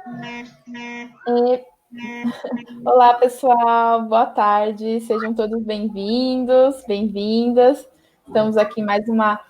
E- Olá, pessoal, boa tarde, sejam todos bem-vindos, bem-vindas. Estamos aqui em mais uma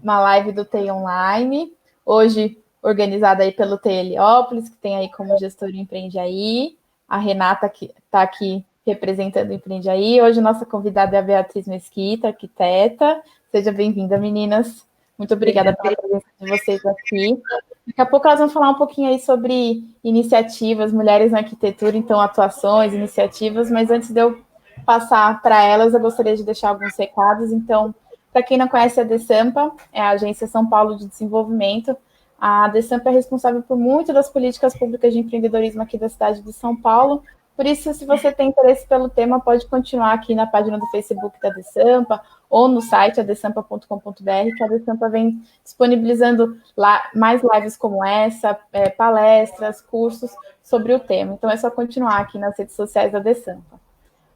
live do TI Online, hoje organizada aí pelo TI Heliópolis, que tem aí como gestor o Empreende Aí, a Renata que está aqui representando o Empreende Aí. Hoje nossa convidada é a Beatriz Mesquita, arquiteta. Seja bem-vinda, meninas. Muito obrigada pela presença de vocês aqui. Daqui a pouco elas vão falar um pouquinho aí sobre iniciativas, mulheres na arquitetura, então atuações, iniciativas, mas antes de eu passar para elas, eu gostaria de deixar alguns recados. Então, para quem não conhece a DESAMPA, é a Agência São Paulo de Desenvolvimento. A DESAMPA é responsável por muitas das políticas públicas de empreendedorismo aqui da cidade de São Paulo. Por isso, se você tem interesse pelo tema, pode continuar aqui na página do Facebook da DESAMPA ou no site adesampa.com.br, que a DESAMPA vem disponibilizando lá mais lives como essa, palestras, cursos sobre o tema. Então é só continuar aqui nas redes sociais da DESAMPA.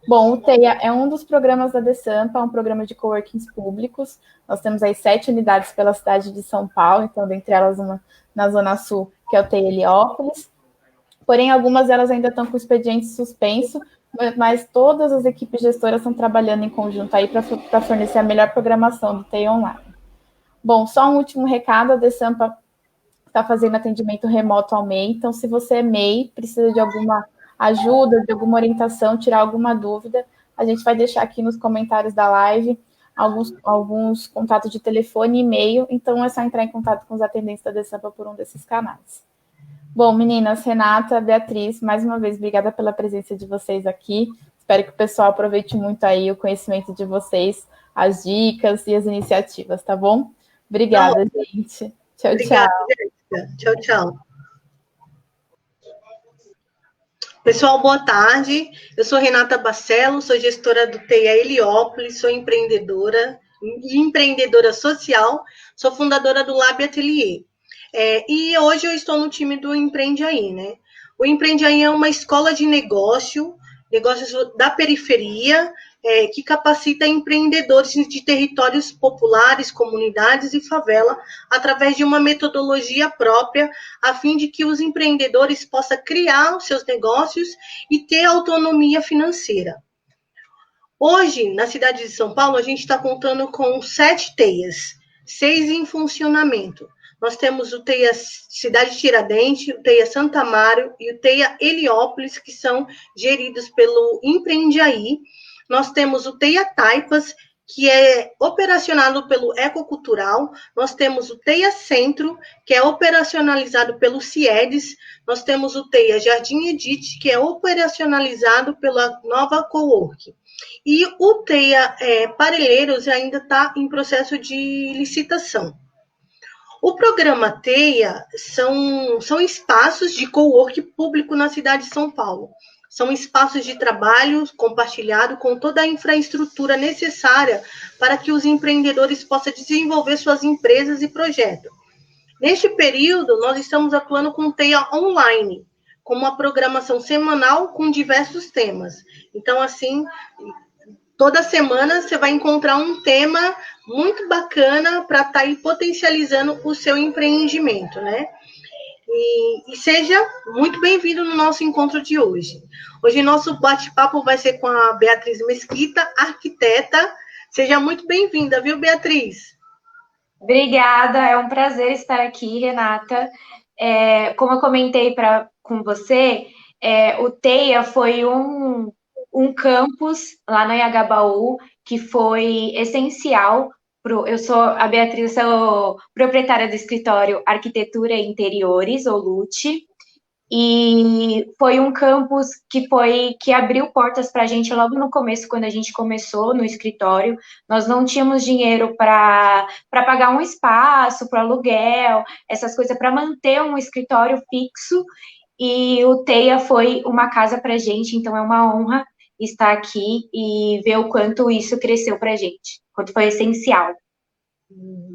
Bom, o TEIA é um dos programas da DESAMPA, um programa de coworkings públicos. Nós temos aí 7 unidades pela cidade de São Paulo, então dentre elas uma na Zona Sul, que é o TEI Heliópolis. Porém, algumas delas ainda estão com expediente suspenso, mas todas as equipes gestoras estão trabalhando em conjunto aí para fornecer a melhor programação do TEI Online. Bom, só um último recado, a DESAMPA está fazendo atendimento remoto ao MEI, então se você é MEI, precisa de alguma ajuda, de alguma orientação, tirar alguma dúvida, a gente vai deixar aqui nos comentários da live alguns contatos de telefone e e-mail, então é só entrar em contato com os atendentes da DESAMPA por um desses canais. Bom, meninas, Renata, Beatriz, mais uma vez, obrigada pela presença de vocês aqui. Espero que o pessoal aproveite muito aí o conhecimento de vocês, as dicas e as iniciativas, tá bom? Não, Obrigada, gente. Tchau, obrigada, tchau. Jéssica. Tchau, tchau. Pessoal, boa tarde. Eu sou Renata Bacello, sou gestora do TEIA Heliópolis, sou empreendedora e empreendedora social, sou fundadora do Lab Atelier. E hoje eu estou no time do Empreende Aí, né? O Empreende Aí é uma escola de negócios da periferia, que capacita empreendedores de territórios populares, comunidades e favela, através de uma metodologia própria, a fim de que os empreendedores possam criar os seus negócios e ter autonomia financeira. Hoje, na cidade de São Paulo, a gente está contando com 7 TEIAs, 6 em funcionamento. Nós temos o TEIA Cidade Tiradentes, o TEIA Santa Amaro e o TEIA Heliópolis, que são geridos pelo Empreende Aí. Nós temos o TEIA Taipas, que é operacionado pelo Ecocultural. Nós temos o TEIA Centro, que é operacionalizado pelo CIEDES. Nós temos o TEIA Jardim Edith, que é operacionalizado pela Nova Cowork. E o TEIA Parelheiros ainda está em processo de licitação. O programa TEIA são espaços de cowork público na cidade de São Paulo. São espaços de trabalho compartilhado com toda a infraestrutura necessária para que os empreendedores possam desenvolver suas empresas e projetos. Neste período, nós estamos atuando com TEIA online, com uma programação semanal com diversos temas. Então, assim, toda semana você vai encontrar um tema muito bacana para estar aí potencializando o seu empreendimento, né? E seja muito bem-vindo no nosso encontro de hoje. Hoje nosso bate-papo vai ser com a Beatriz Mesquita, arquiteta. Seja muito bem-vinda, viu, Beatriz? Obrigada, é um prazer estar aqui, Renata. Como eu comentei com você, o TEIA foi um campus lá no Anhangabaú que foi essencial. Eu sou a Beatriz, sou proprietária do escritório Arquitetura e Interiores, ou LUT, e foi um campus que abriu portas para a gente logo no começo, quando a gente começou no escritório. Nós não tínhamos dinheiro para pagar um espaço, para aluguel, essas coisas, para manter um escritório fixo. E o TEIA foi uma casa para a gente, então é uma honra estar aqui e ver o quanto isso cresceu para a gente, quanto foi essencial.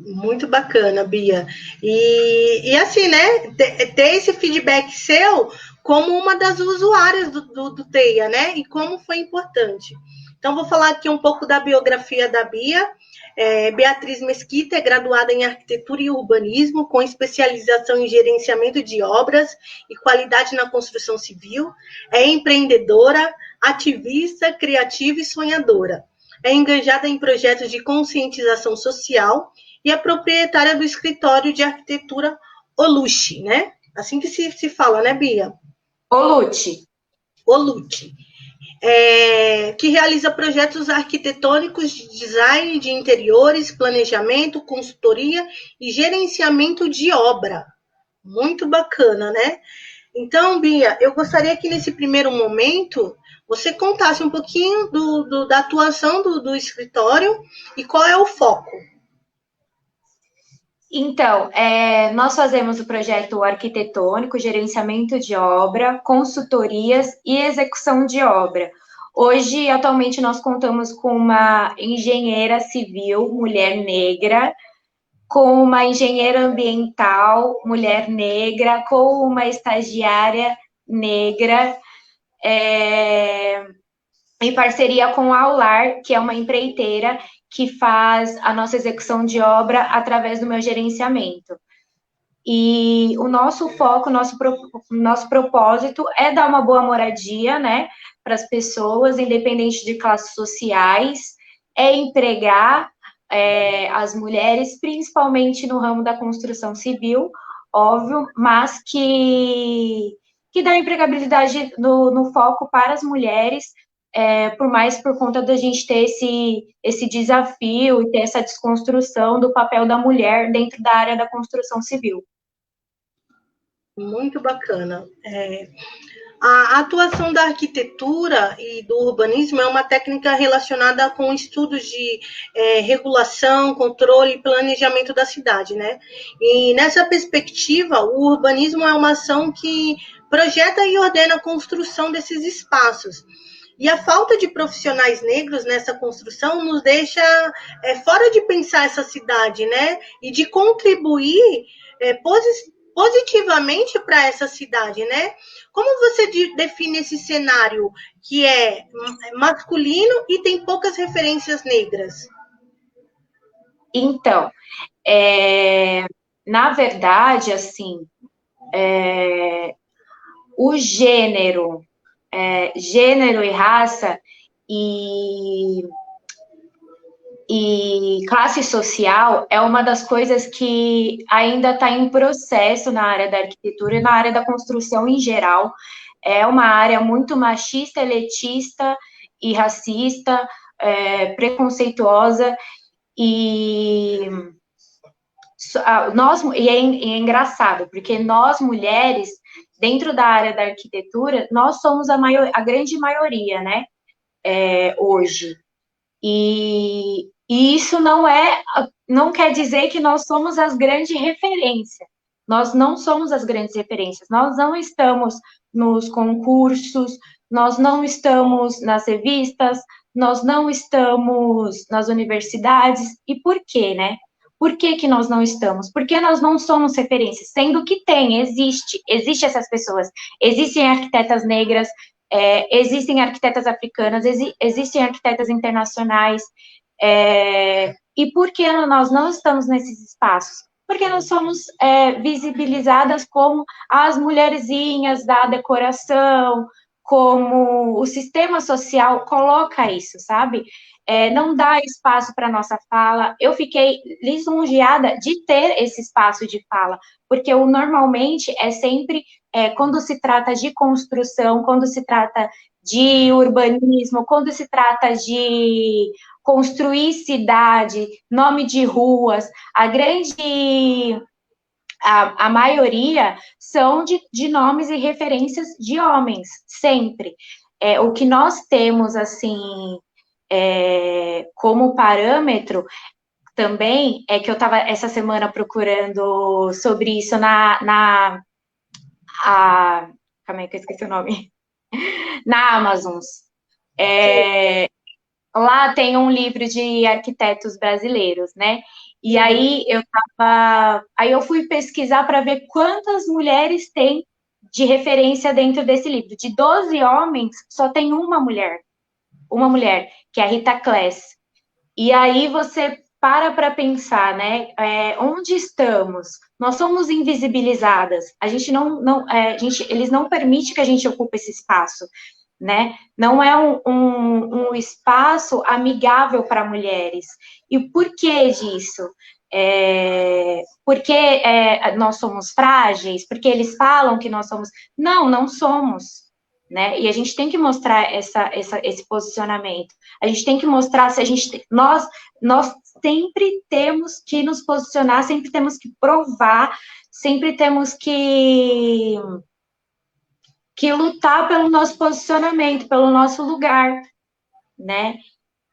Muito bacana, Bia. E assim, né? Ter esse feedback seu como uma das usuárias do TEIA, né? E como foi importante. Então, vou falar aqui um pouco da biografia da Bia. Beatriz Mesquita é graduada em Arquitetura e Urbanismo, com especialização em Gerenciamento de Obras e Qualidade na Construção Civil. É empreendedora, ativista, criativa e sonhadora. É engajada em projetos de conscientização social e é proprietária do escritório de arquitetura Oluche, né? Assim que se fala, né, Bia? Oluche. Oluche. Que realiza projetos arquitetônicos de design de interiores, planejamento, consultoria e gerenciamento de obra. Muito bacana, né? Então, Bia, eu gostaria que nesse primeiro momento você contasse um pouquinho da atuação do escritório e qual é o foco. Então, nós fazemos o projeto arquitetônico, gerenciamento de obra, consultorias e execução de obra. Hoje, atualmente, nós contamos com uma engenheira civil, mulher negra, com uma engenheira ambiental, mulher negra, com uma estagiária negra, em parceria com a Aular, que é uma empreiteira que faz a nossa execução de obra através do meu gerenciamento. E o nosso foco, nosso propósito é dar uma boa moradia, né, para as pessoas, independente de classes sociais, é empregar as mulheres, principalmente no ramo da construção civil, óbvio, mas que dá empregabilidade no foco para as mulheres, por conta da gente ter esse desafio e ter essa desconstrução do papel da mulher dentro da área da construção civil. Muito bacana. A atuação da arquitetura e do urbanismo é uma técnica relacionada com estudos de regulação, controle e planejamento da cidade, né? E nessa perspectiva, o urbanismo é uma ação que projeta e ordena a construção desses espaços. E a falta de profissionais negros nessa construção nos deixa fora de pensar essa cidade, né? E de contribuir positivamente para essa cidade, né? Como você define esse cenário que é masculino e tem poucas referências negras? Então, na verdade, assim, o gênero e raça e classe social é uma das coisas que ainda está em processo na área da arquitetura e na área da construção em geral. É uma área muito machista, elitista e racista, preconceituosa, e é engraçado, porque nós, mulheres, dentro da área da arquitetura, nós somos a grande maioria, né, hoje. E isso não quer dizer que nós somos as grandes referências. Nós não somos as grandes referências. Nós não estamos nos concursos, nós não estamos nas revistas, nós não estamos nas universidades. E por quê, né? Por que nós não estamos? Porque nós não somos referências, sendo que existe essas pessoas. Existem arquitetas negras, existem arquitetas africanas, existem arquitetas internacionais, e por que nós não estamos nesses espaços? Porque nós somos visibilizadas como as mulherzinhas da decoração, como o sistema social coloca isso, sabe? Não dá espaço para nossa fala. Eu fiquei lisonjeada de ter esse espaço de fala, porque normalmente é sempre quando se trata de construção, quando se trata de urbanismo, quando se trata de construir cidade, nome de ruas, a maioria são de nomes e referências de homens, sempre. O que nós temos, assim, como parâmetro também, é que eu estava essa semana procurando sobre isso calma aí que eu esqueci o nome. Na Amazon. Lá tem um livro de arquitetos brasileiros, né? E aí eu fui pesquisar para ver quantas mulheres tem de referência dentro desse livro. De 12 homens, só tem uma mulher, que é a Rita Claess. E aí você para pensar, né? Onde estamos? Nós somos invisibilizadas. A gente eles não permitem que a gente ocupe esse espaço, né? Não é um espaço amigável para mulheres. E por que disso? Porque nós somos frágeis? Porque eles falam que nós somos... Não somos. Né? E a gente tem que mostrar esse posicionamento. A gente tem que mostrar se nós sempre temos que nos posicionar, sempre temos que provar, sempre temos que lutar pelo nosso posicionamento, pelo nosso lugar, né?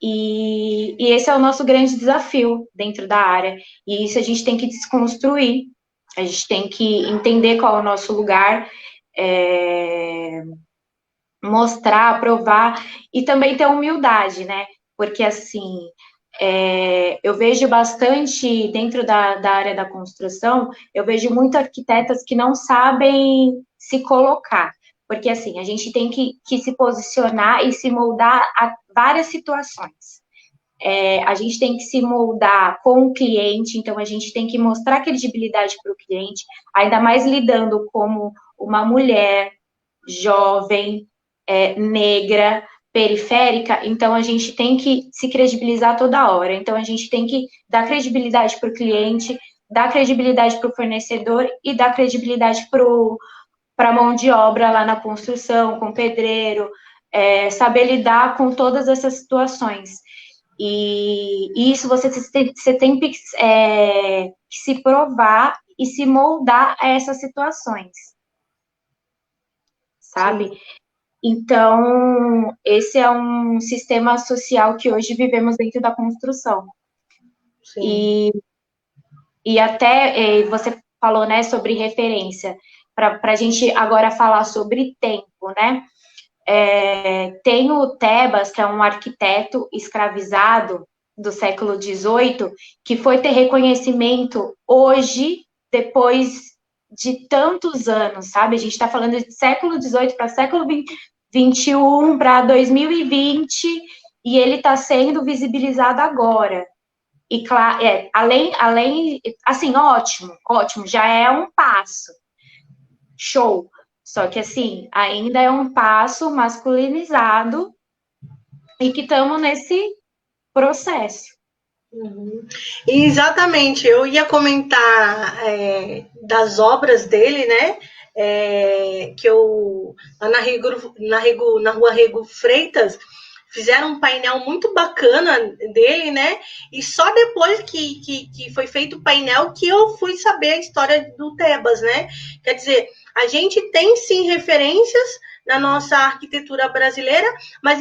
E esse é o nosso grande desafio dentro da área. E isso a gente tem que desconstruir. A gente tem que entender qual é o nosso lugar, mostrar, provar, e também ter humildade, né? Porque, assim, eu vejo bastante, dentro da área da construção, eu vejo muitas arquitetas que não sabem se colocar. Porque, assim, a gente tem que se posicionar e se moldar a várias situações. A gente tem que se moldar com o cliente, então a gente tem que mostrar credibilidade para o cliente, ainda mais lidando como uma mulher jovem, negra, periférica, então a gente tem que se credibilizar toda hora. Então a gente tem que dar credibilidade para o cliente, dar credibilidade para o fornecedor e dar credibilidade para a mão de obra lá na construção, com o pedreiro, saber lidar com todas essas situações. E isso você tem que se provar e se moldar a essas situações, sabe? Sim. Então, esse é um sistema social que hoje vivemos dentro da construção. Sim. E até você falou, né, sobre referência, para a gente agora falar sobre tempo, né? Tem o Tebas, que é um arquiteto escravizado do século XVIII, que foi ter reconhecimento hoje, depois de tantos anos, sabe? A gente está falando de século XVIII para século XXI, para 2020, e ele está sendo visibilizado agora. E, claro, além, assim, ótimo, já é um passo. Show. Só que, assim, ainda é um passo masculinizado e que estamos nesse processo. Uhum. Exatamente, eu ia comentar das obras dele, né? Que eu, lá na Rua Rego Freitas, fizeram um painel muito bacana dele, né? E só depois que foi feito o painel que eu fui saber a história do Tebas, né? Quer dizer, a gente tem sim referências na nossa arquitetura brasileira, mas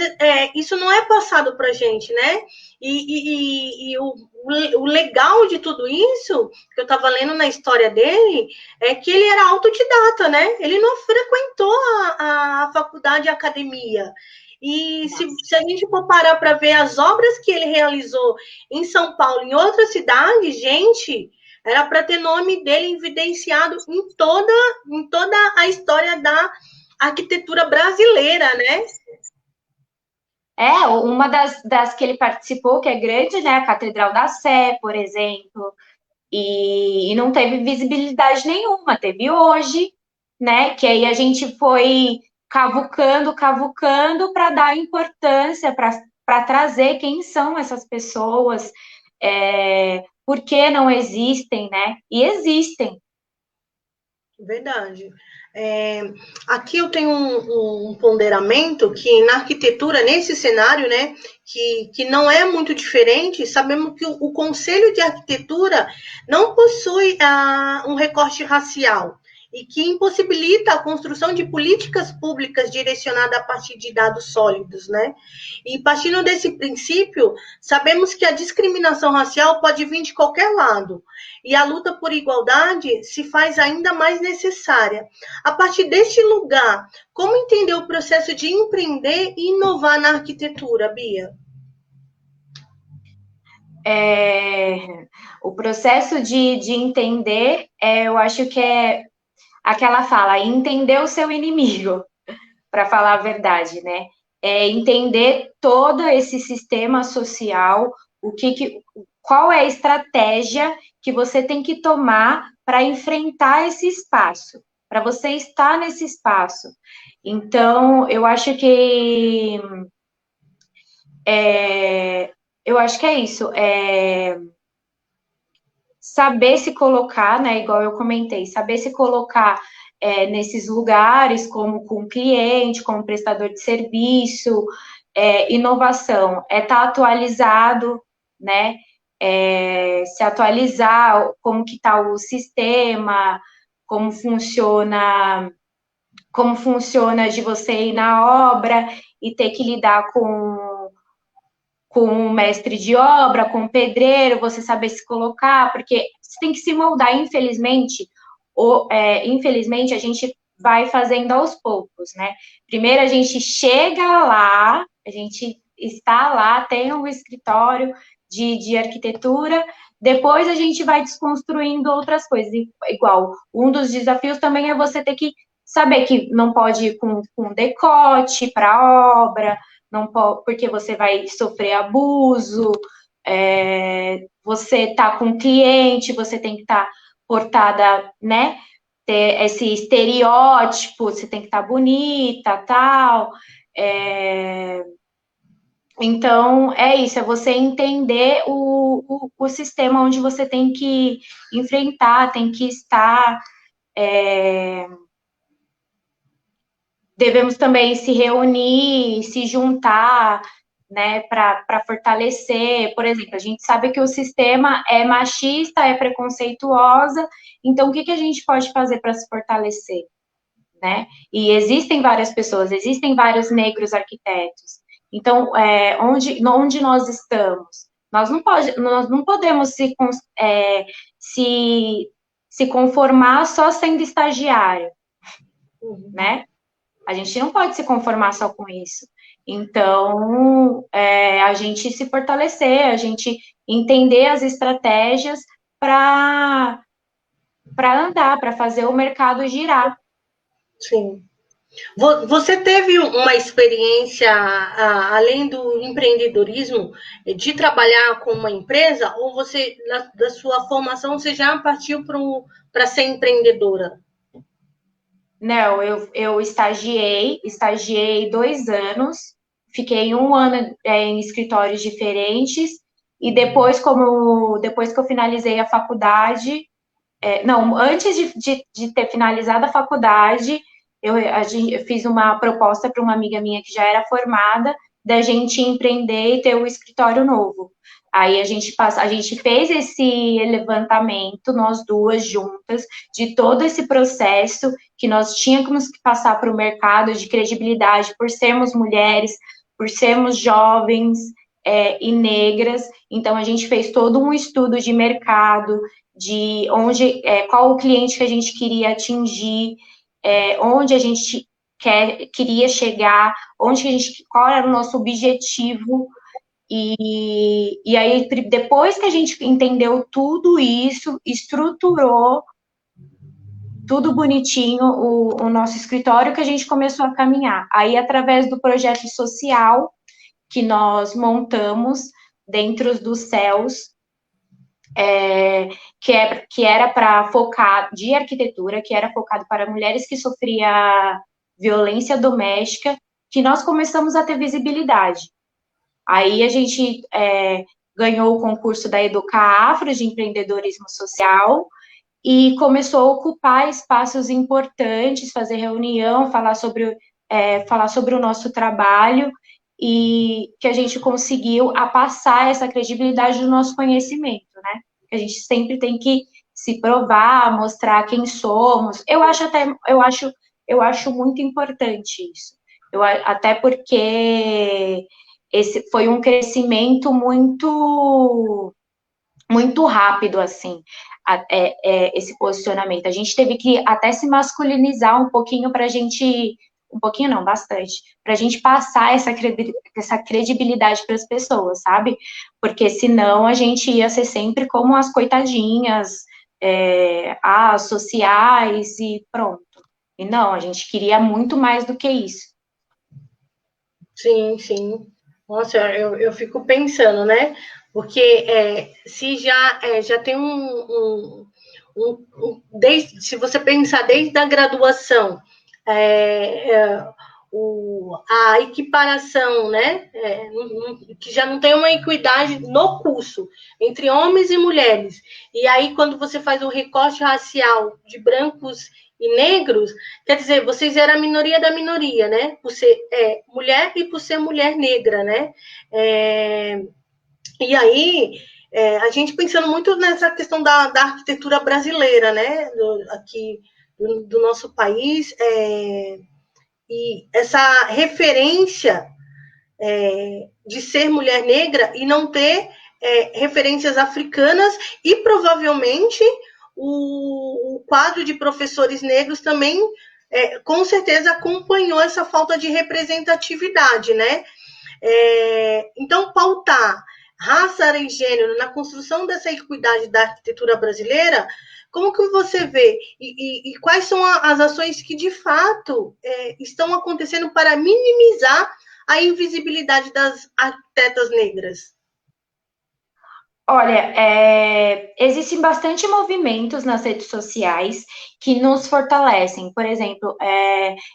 isso não é passado para a gente, né? E o legal de tudo isso, que eu estava lendo na história dele, é que ele era autodidata, né? Ele não frequentou a faculdade e a academia. E se a gente for parar para ver as obras que ele realizou em São Paulo, em outras cidades, gente, era para ter nome dele evidenciado em toda a história da arquitetura brasileira, né? Uma das que ele participou, que é grande, né? A Catedral da Sé, por exemplo, e não teve visibilidade nenhuma, teve hoje, né? Que aí a gente foi cavucando para dar importância, para trazer quem são essas pessoas, por que não existem, né? E existem. Verdade. Aqui eu tenho um ponderamento que na arquitetura, nesse cenário, né, que não é muito diferente, sabemos que o Conselho de Arquitetura não possui um recorte racial e que impossibilita a construção de políticas públicas direcionadas a partir de dados sólidos, né? E partindo desse princípio, sabemos que a discriminação racial pode vir de qualquer lado, e a luta por igualdade se faz ainda mais necessária. A partir deste lugar, como entender o processo de empreender e inovar na arquitetura, Bia? O processo de entender, eu acho que é aquela fala, entender o seu inimigo, para falar a verdade, né? Entender todo esse sistema social, qual é a estratégia que você tem que tomar para enfrentar esse espaço, para você estar nesse espaço. Então, eu acho que é isso, saber se colocar, né, igual eu comentei, saber se colocar nesses lugares, como com cliente, como prestador de serviço, inovação, estar atualizado, né, se atualizar, como que está o sistema, como funciona de você ir na obra e ter que lidar com o mestre de obra, com o pedreiro, você saber se colocar, porque você tem que se moldar, infelizmente, infelizmente a gente vai fazendo aos poucos, né? Primeiro a gente chega lá, a gente está lá, tem um escritório de arquitetura, depois a gente vai desconstruindo outras coisas. Igual, um dos desafios também é você ter que saber que não pode ir com decote para obra, não pode, porque você vai sofrer abuso, você tá com cliente, você tem que estar portada, né? Ter esse estereótipo, você tem que estar bonita, tal. Então, é isso, é você entender o sistema onde você tem que enfrentar, tem que estar. Devemos também se reunir, se juntar, né, para fortalecer. Por exemplo, a gente sabe que o sistema é machista, é preconceituosa, então o que a gente pode fazer para se fortalecer? Né? E existem várias pessoas, existem vários negros arquitetos. Então, onde nós estamos? Nós não podemos se conformar só sendo estagiário, né? A gente não pode se conformar só com isso. Então, a gente se fortalecer, a gente entender as estratégias para andar, para fazer o mercado girar. Sim. Você teve uma experiência, além do empreendedorismo, de trabalhar com uma empresa, ou você, da sua formação, você já partiu para ser empreendedora? Não, eu estagiei 2 anos, fiquei 1 ano em escritórios diferentes, e depois que eu finalizei a faculdade, não, antes de ter finalizado a faculdade, eu fiz uma proposta para uma amiga minha que já era formada, da gente empreender e ter um escritório novo. Aí a gente fez esse levantamento, nós duas juntas, de todo esse processo que nós tínhamos que passar para o mercado de credibilidade por sermos mulheres, por sermos jovens e negras. Então a gente fez todo um estudo de mercado, de qual o cliente que a gente queria atingir, onde a gente queria chegar, qual era o nosso objetivo. E aí, depois que a gente entendeu tudo isso, estruturou tudo bonitinho, o nosso escritório, que a gente começou a caminhar. Aí, através do projeto social que nós montamos dentro dos céus, que era para focar de arquitetura, que era focado para mulheres que sofriam violência doméstica, que nós começamos a ter visibilidade. Aí a gente ganhou o concurso da Educa Afro de empreendedorismo social e começou a ocupar espaços importantes, fazer reunião, falar sobre o nosso trabalho, e que a gente conseguiu passar essa credibilidade do nosso conhecimento, né? A gente sempre tem que se provar, mostrar quem somos. Eu acho muito importante isso. Até porque esse foi um crescimento muito rápido, assim, esse posicionamento. A gente teve que até se masculinizar um pouquinho para a gente, um pouquinho não, bastante, para a gente passar essa credibilidade para as pessoas, sabe? Porque senão a gente ia ser sempre como as coitadinhas, as sociais e pronto. E não, a gente queria muito mais do que isso. Sim, sim. Nossa, eu fico pensando, né? Porque se já tem se você pensar desde a graduação, a equiparação, né? Que já não tem uma equidade no curso entre homens e mulheres. E aí, quando você faz o recorte racial de brancos e negros, quer dizer, vocês eram a minoria da minoria, né? Por ser mulher e por ser mulher negra, né? E aí, a gente pensando muito nessa questão da arquitetura brasileira, né? Aqui do nosso país, e essa referência de ser mulher negra e não ter referências africanas, e provavelmente o quadro de professores negros também, com certeza, acompanhou essa falta de representatividade, né? Então, pautar raça e gênero na construção dessa equidade da arquitetura brasileira, como que você vê? E quais são as ações que, de fato, estão acontecendo para minimizar a invisibilidade das arquitetas negras? Olha, existem bastante movimentos nas redes sociais que nos fortalecem. Por exemplo,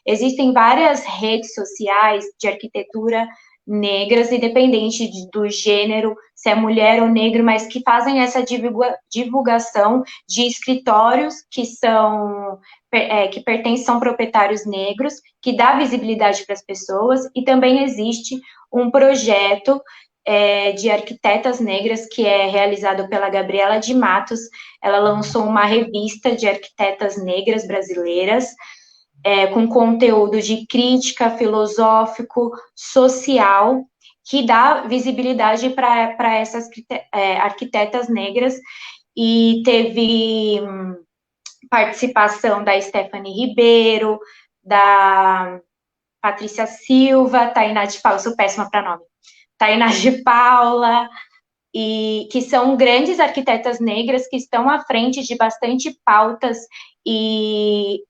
existem várias redes sociais de arquitetura negras, independente do gênero, se é mulher ou negro, mas que fazem essa divulgação de escritórios que pertencem a proprietários negros, que dá visibilidade para as pessoas, e também existe um projeto de arquitetas negras, que é realizado pela Gabriela de Matos. Ela lançou uma revista de arquitetas negras brasileiras, com conteúdo de crítica, filosófico, social, que dá visibilidade para essas arquitetas negras, e teve participação da Stephanie Ribeiro, da Patrícia Silva, Tainá de Paula, sou péssima para nome, Tainá de Paula, e que são grandes arquitetas negras que estão à frente de bastante pautas e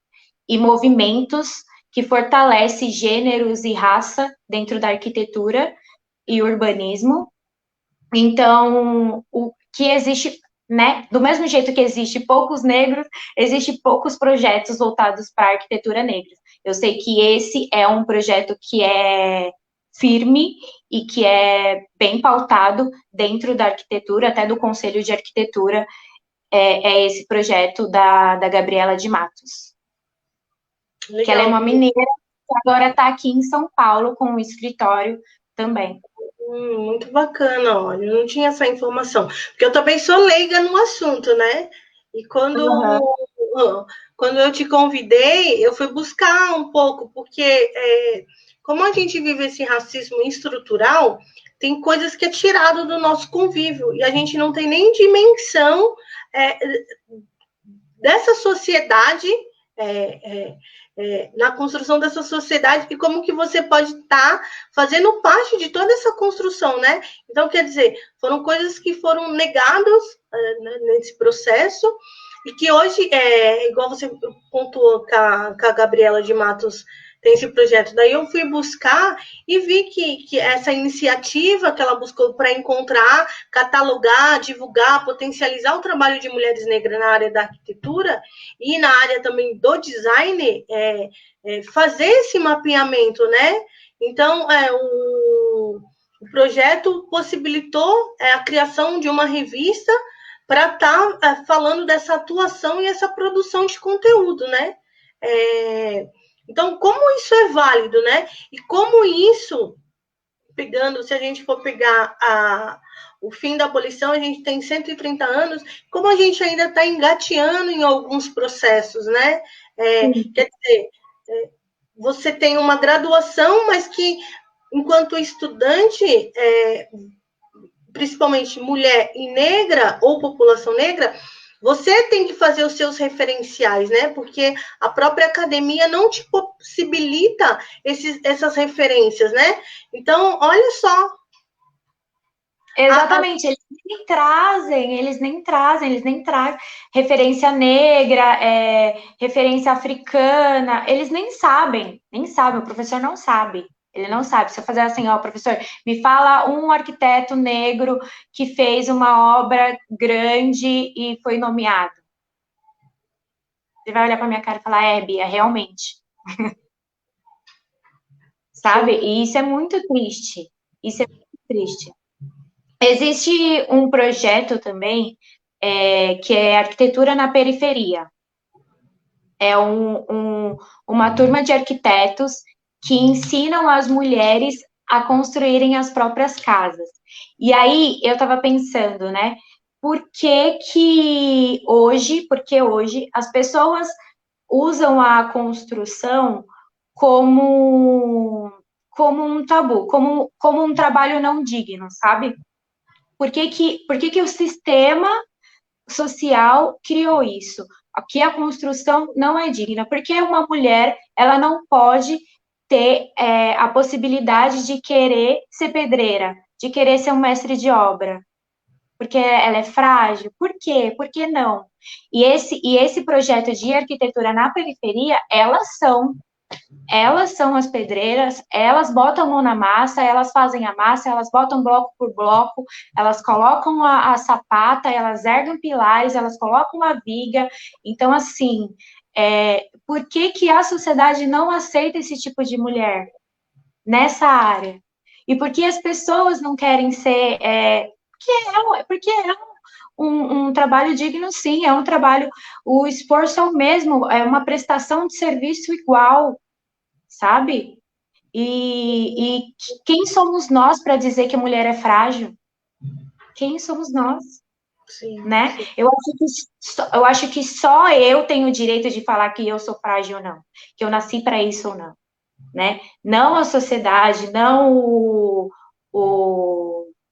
movimentos que fortalecem gêneros e raça dentro da arquitetura e urbanismo. Então, o que existe, né, do mesmo jeito que existe poucos negros, existe poucos projetos voltados para a arquitetura negra. Eu sei que esse é um projeto que é firme e que é bem pautado dentro da arquitetura, até do Conselho de Arquitetura, é esse projeto da Gabriela de Matos. Legal. Que ela é uma mineira que agora está aqui em São Paulo com um escritório também. Muito bacana, olha, eu não tinha essa informação, porque eu também sou leiga no assunto, né? E quando eu te convidei, eu fui buscar um pouco, porque como a gente vive esse racismo estrutural, tem coisas que é tirado do nosso convívio, e a gente não tem nem dimensão dessa sociedade, na construção dessa sociedade, e como que você pode estar fazendo parte de toda essa construção, né? Então, quer dizer, foram coisas que foram negadas nesse processo, e que hoje, igual você pontuou que a Gabriela de Matos tem esse projeto. Daí eu fui buscar e vi que essa iniciativa que ela buscou para encontrar, catalogar, divulgar, potencializar o trabalho de mulheres negras na área da arquitetura e na área também do design, fazer esse mapeamento, né? Então, o projeto possibilitou a criação de uma revista para estar falando dessa atuação e essa produção de conteúdo, né? Então, como isso é válido, né? E como isso, se a gente for pegar o fim da abolição, a gente tem 130 anos, como a gente ainda está engateando em alguns processos, né? Quer dizer, você tem uma graduação, mas que, enquanto estudante, principalmente mulher e negra, ou população negra, você tem que fazer os seus referenciais, né? Porque a própria academia não te possibilita essas referências, né? Então, olha só. Exatamente, eles nem trazem referência negra, referência africana, eles nem sabem, o professor não sabe. Ele não sabe. Se eu fazer assim, ó, professor, me fala um arquiteto negro que fez uma obra grande e foi nomeado. Ele vai olhar para minha cara e falar, Bia, realmente. Sabe? E isso é muito triste. Isso é muito triste. Existe um projeto também, que é Arquitetura na Periferia. É uma turma de arquitetos que ensinam as mulheres a construírem as próprias casas. E aí, eu estava pensando, né? Porque hoje as pessoas usam a construção como um tabu, como um trabalho não digno, sabe? Por que que o sistema social criou isso? Aqui a construção não é digna, porque uma mulher, ela não pode ter a possibilidade de querer ser pedreira, de querer ser um mestre de obra, porque ela é frágil. Por quê? Por que não? E esse projeto de arquitetura na periferia, elas são as pedreiras, elas botam a mão na massa, elas fazem a massa, elas botam bloco por bloco, elas colocam a sapata, elas erguem pilares, elas colocam a viga. Então, assim, por que que a sociedade não aceita esse tipo de mulher nessa área? E por que as pessoas não querem ser... porque é um trabalho digno, sim, é um trabalho... O esforço é o mesmo, é uma prestação de serviço igual, sabe? E quem somos nós para dizer que a mulher é frágil? Quem somos nós, Sim, né? sim. Eu acho que só eu tenho o direito de falar que eu sou frágil ou não, que eu nasci para isso ou não, né? Não a sociedade, não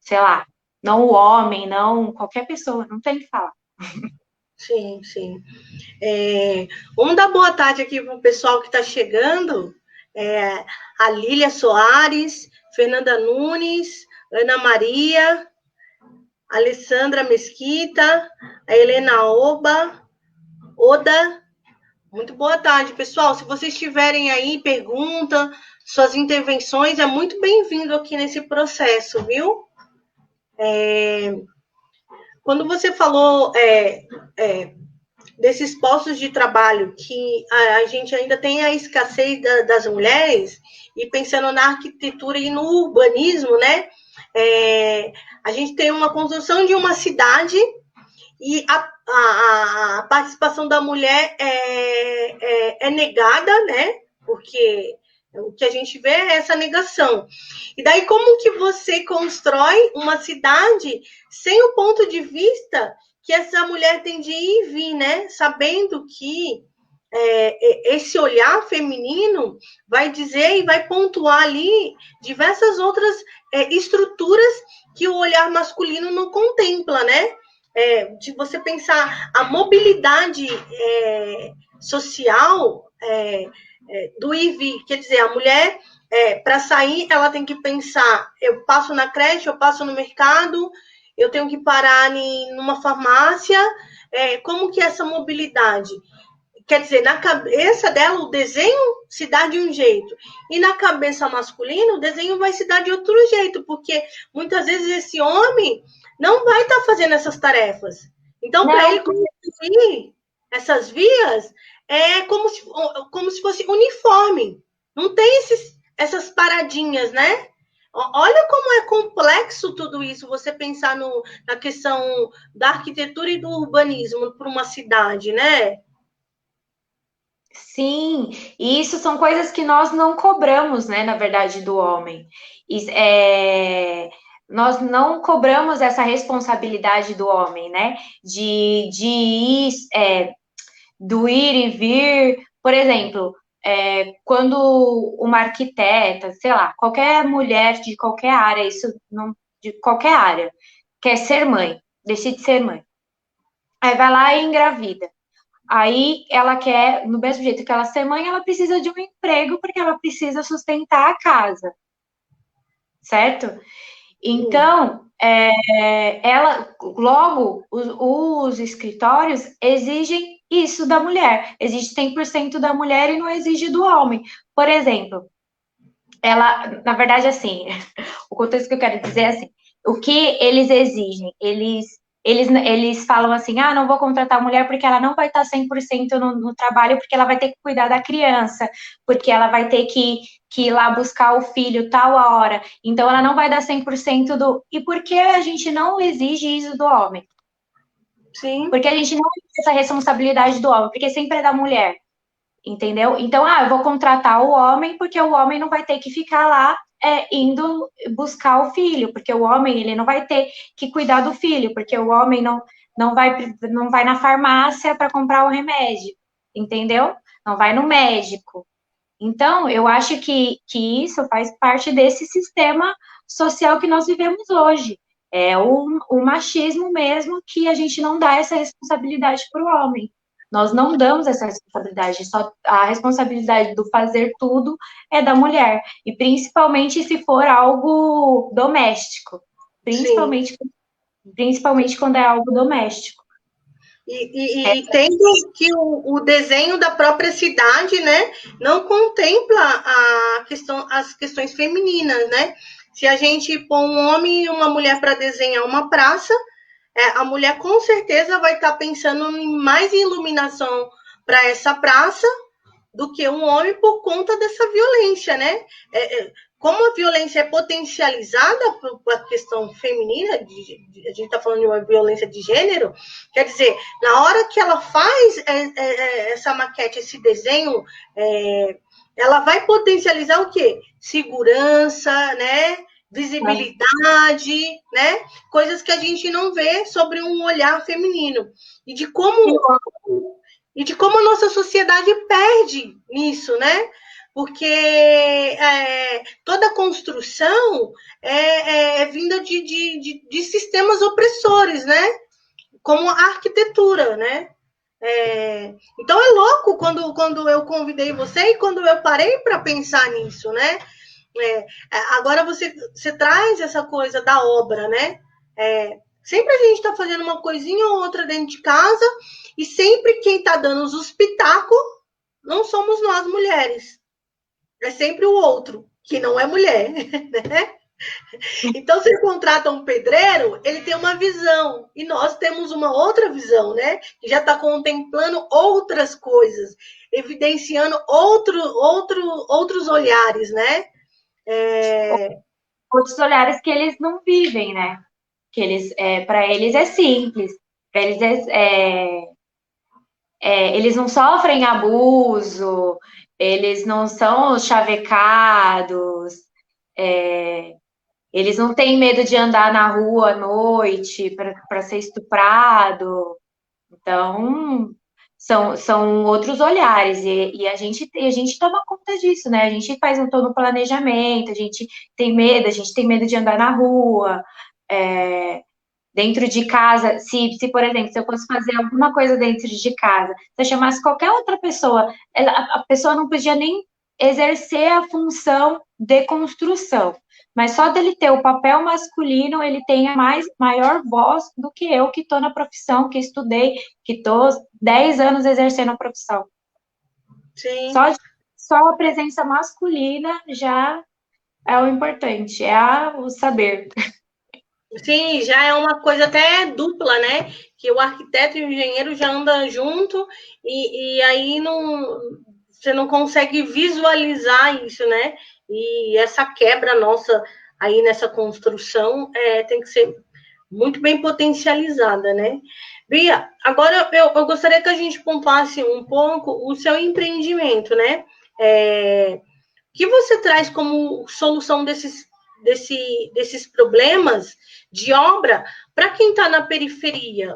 sei lá, não o homem, não qualquer pessoa, não tem que falar. Sim, sim. Vamos dar boa tarde aqui para o pessoal que está chegando. A Lília Soares, Fernanda Nunes, Ana Maria, Alessandra Mesquita, a Helena Oda. Muito boa tarde, pessoal. Se vocês tiverem aí pergunta, suas intervenções, é muito bem-vindo aqui nesse processo, viu? Quando você falou desses postos de trabalho que a gente ainda tem a escassez das mulheres, e pensando na arquitetura e no urbanismo, né? A gente tem uma construção de uma cidade e a participação da mulher é negada, né? Porque o que a gente vê é essa negação. E daí, como que você constrói uma cidade sem o ponto de vista que essa mulher tem de ir e vir, né? Sabendo que esse olhar feminino vai dizer e vai pontuar ali diversas outras estruturas que o olhar masculino não contempla, né? De você pensar a mobilidade social do ir e vir. Quer dizer, a mulher, para sair, ela tem que pensar, eu passo na creche, eu passo no mercado, eu tenho que parar numa farmácia, como que é essa mobilidade? Quer dizer, na cabeça dela, o desenho se dá de um jeito. E na cabeça masculina, o desenho vai se dar de outro jeito, porque muitas vezes esse homem não vai estar fazendo essas tarefas. Então, para ele construir essas vias, é como se fosse uniforme. Não tem essas paradinhas, né? Olha como é complexo tudo isso, você pensar na questão da arquitetura e do urbanismo para uma cidade, né? Sim, e isso são coisas que nós não cobramos, né, na verdade, do homem. Nós não cobramos essa responsabilidade do homem, né, do ir e vir. Por exemplo, quando uma arquiteta, sei lá, qualquer mulher de qualquer área, de qualquer área, quer ser mãe, decide ser mãe. Aí vai lá e engravida. Aí ela quer, no mesmo jeito que ela ser mãe, ela precisa de um emprego porque ela precisa sustentar a casa, certo? Então, logo, os escritórios exigem isso da mulher, exige 100% da mulher e não exige do homem. Por exemplo, ela, na verdade, assim, o contexto que eu quero dizer é assim, o que eles exigem? Eles falam assim, não vou contratar a mulher porque ela não vai estar 100% no trabalho, porque ela vai ter que cuidar da criança, porque ela vai ter que ir lá buscar o filho tal hora, então ela não vai dar 100% do... E por que a gente não exige isso do homem? Sim. Porque a gente não tem essa responsabilidade do homem, porque sempre é da mulher, entendeu? Então, eu vou contratar o homem porque o homem não vai ter que ficar lá indo buscar o filho, porque o homem ele não vai ter que cuidar do filho, porque o homem não vai na farmácia para comprar o remédio, entendeu? Não vai no médico. Então, eu acho que isso faz parte desse sistema social que nós vivemos hoje. É o machismo mesmo, que a gente não dá essa responsabilidade para o homem. Nós não damos essa responsabilidade, só a responsabilidade do fazer tudo é da mulher. E principalmente se for algo doméstico. Sim. Principalmente quando é algo doméstico. E tendo que o desenho da própria cidade, né, não contempla as questões femininas, né? Se a gente pôr um homem e uma mulher para desenhar uma praça, a mulher com certeza vai estar pensando mais em iluminação para essa praça do que um homem por conta dessa violência, né? Como a violência é potencializada por a questão feminina, a gente está falando de uma violência de gênero, quer dizer, na hora que ela faz essa maquete, esse desenho, ela vai potencializar o quê? Segurança, né? Visibilidade, né? Coisas que a gente não vê sobre um olhar feminino. E de como a nossa sociedade perde nisso, né? Porque toda construção é vinda de sistemas opressores, né? Como a arquitetura, né? Então é louco quando eu convidei você e quando eu parei para pensar nisso, né? Agora você traz essa coisa da obra, né? Sempre a gente está fazendo uma coisinha ou outra dentro de casa e sempre quem está dando os pitacos não somos nós mulheres. É sempre o outro, que não é mulher, né? Então, se contrata um pedreiro, ele tem uma visão, e nós temos uma outra visão, né? Que já está contemplando outras coisas, evidenciando outros olhares, né? Outros olhares que eles não vivem, né? Que para eles é simples, para eles eles não sofrem abuso, eles não são chavecados, eles não têm medo de andar na rua à noite para ser estuprado. Então, são outros olhares, e a gente toma conta disso, né? A gente faz todo o planejamento, a gente tem medo de andar na rua, dentro de casa, por exemplo, se eu fosse fazer alguma coisa dentro de casa, se eu chamasse qualquer outra pessoa, a pessoa não podia nem exercer a função de construção, mas só dele ter o papel masculino, ele tem a maior voz do que eu, que estou na profissão, que estudei, que estou 10 anos exercendo a profissão. Sim. Só a presença masculina já é o importante, o saber. Sim, já é uma coisa até dupla, né? Que o arquiteto e o engenheiro já andam junto e aí você não consegue visualizar isso, né? E essa quebra nossa aí nessa construção tem que ser muito bem potencializada, né? Bia, agora eu gostaria que a gente pontuasse um pouco o seu empreendimento, né? O que você traz como solução desses problemas de obra para quem está na periferia?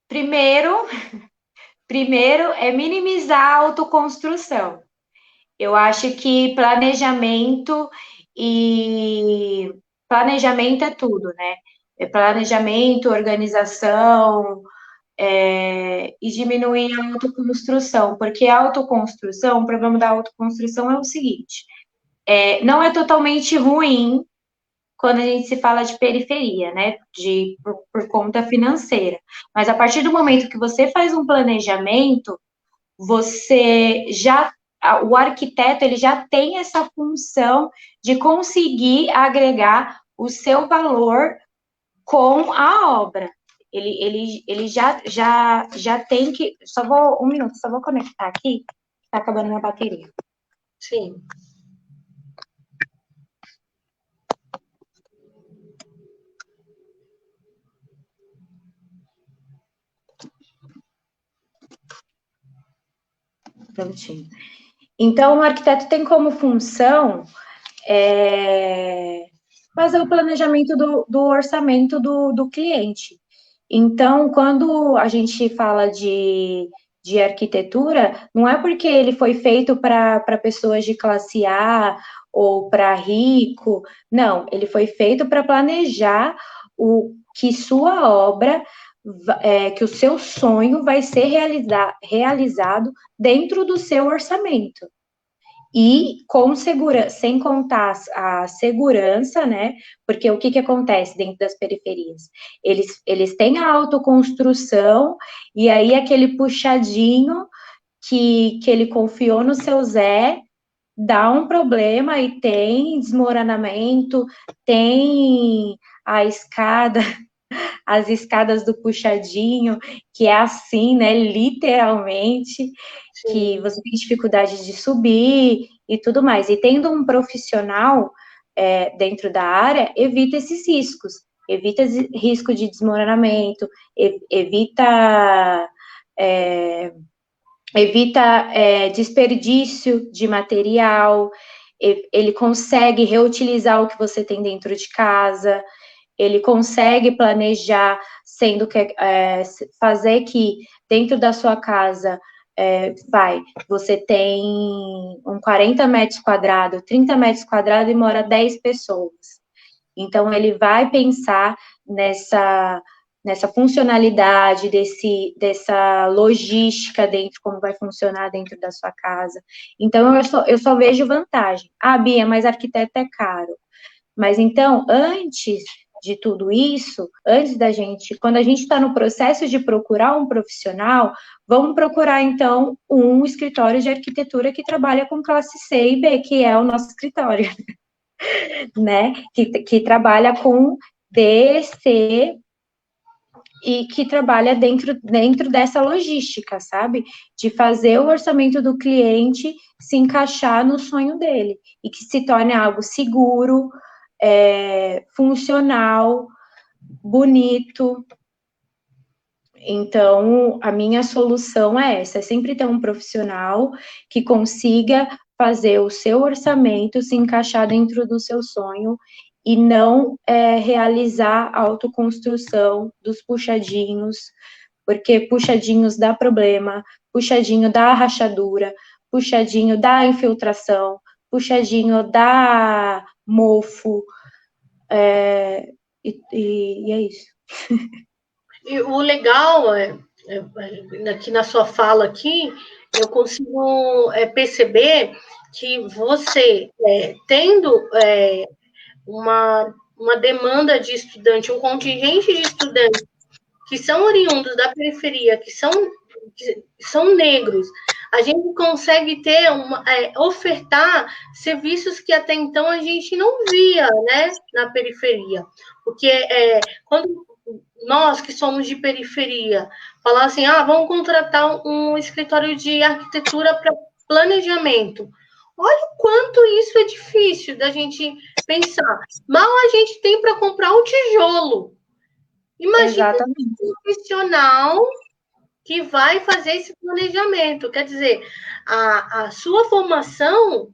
Primeiro é minimizar a autoconstrução. Eu acho que planejamento é tudo, né? Planejamento, organização, e diminuir a autoconstrução, porque a autoconstrução, o problema da autoconstrução é o seguinte, não é totalmente ruim quando a gente se fala de periferia, né, por conta financeira, mas a partir do momento que você faz um planejamento, o arquiteto ele já tem essa função de conseguir agregar o seu valor com a obra. Ele já tem que... Um minuto, só vou conectar aqui, está acabando minha bateria. Sim. Prontinho. Então, o arquiteto tem como função fazer o planejamento do orçamento do cliente. Então, quando a gente fala de arquitetura, não é porque ele foi feito para pessoas de classe A ou para rico, não, ele foi feito para planejar que sua obra, que o seu sonho vai ser realizado dentro do seu orçamento. E com segurança, sem contar a segurança, né? Porque o que acontece dentro das periferias? Eles têm a autoconstrução, e aí aquele puxadinho que ele confiou no seu Zé dá um problema e tem desmoronamento, tem a escada, as escadas do puxadinho, que é assim, né? Literalmente. Sim. Que você tem dificuldade de subir e tudo mais. E tendo um profissional dentro da área, evita esses riscos. Evita risco de desmoronamento, evita desperdício de material, ele consegue reutilizar o que você tem dentro de casa, ele consegue planejar, sendo que fazer que dentro da sua casa você tem 40 metros quadrados, 30 metros quadrados e mora 10 pessoas. Então, ele vai pensar nessa funcionalidade, dessa logística dentro, como vai funcionar dentro da sua casa. Então, eu só vejo vantagem. Ah, Bia, mas arquiteto é caro. Mas, então, antes de tudo isso, quando a gente está no processo de procurar um profissional, vamos procurar, então, um escritório de arquitetura que trabalha com classe C e B, que é o nosso escritório, né? Que trabalha com D, C, e que trabalha dentro dessa logística, sabe? De fazer o orçamento do cliente se encaixar no sonho dele, e que se torne algo seguro, funcional, bonito. Então, a minha solução é essa, é sempre ter um profissional que consiga fazer o seu orçamento se encaixar dentro do seu sonho e não realizar a autoconstrução dos puxadinhos, porque puxadinhos dá problema, puxadinho dá rachadura, puxadinho dá infiltração, puxadinho dá mofo, e é isso. E o legal aqui na sua fala aqui, eu consigo perceber que você, tendo uma demanda de estudante, um contingente de estudantes que são oriundos da periferia, que são negros, a gente consegue ofertar serviços que até então a gente não via, né, na periferia. Porque quando nós que somos de periferia falar assim, vamos contratar um escritório de arquitetura para planejamento. Olha o quanto isso é difícil da gente pensar. Mal a gente tem para comprar um tijolo. Imagina um profissional que vai fazer esse planejamento. Quer dizer, a sua formação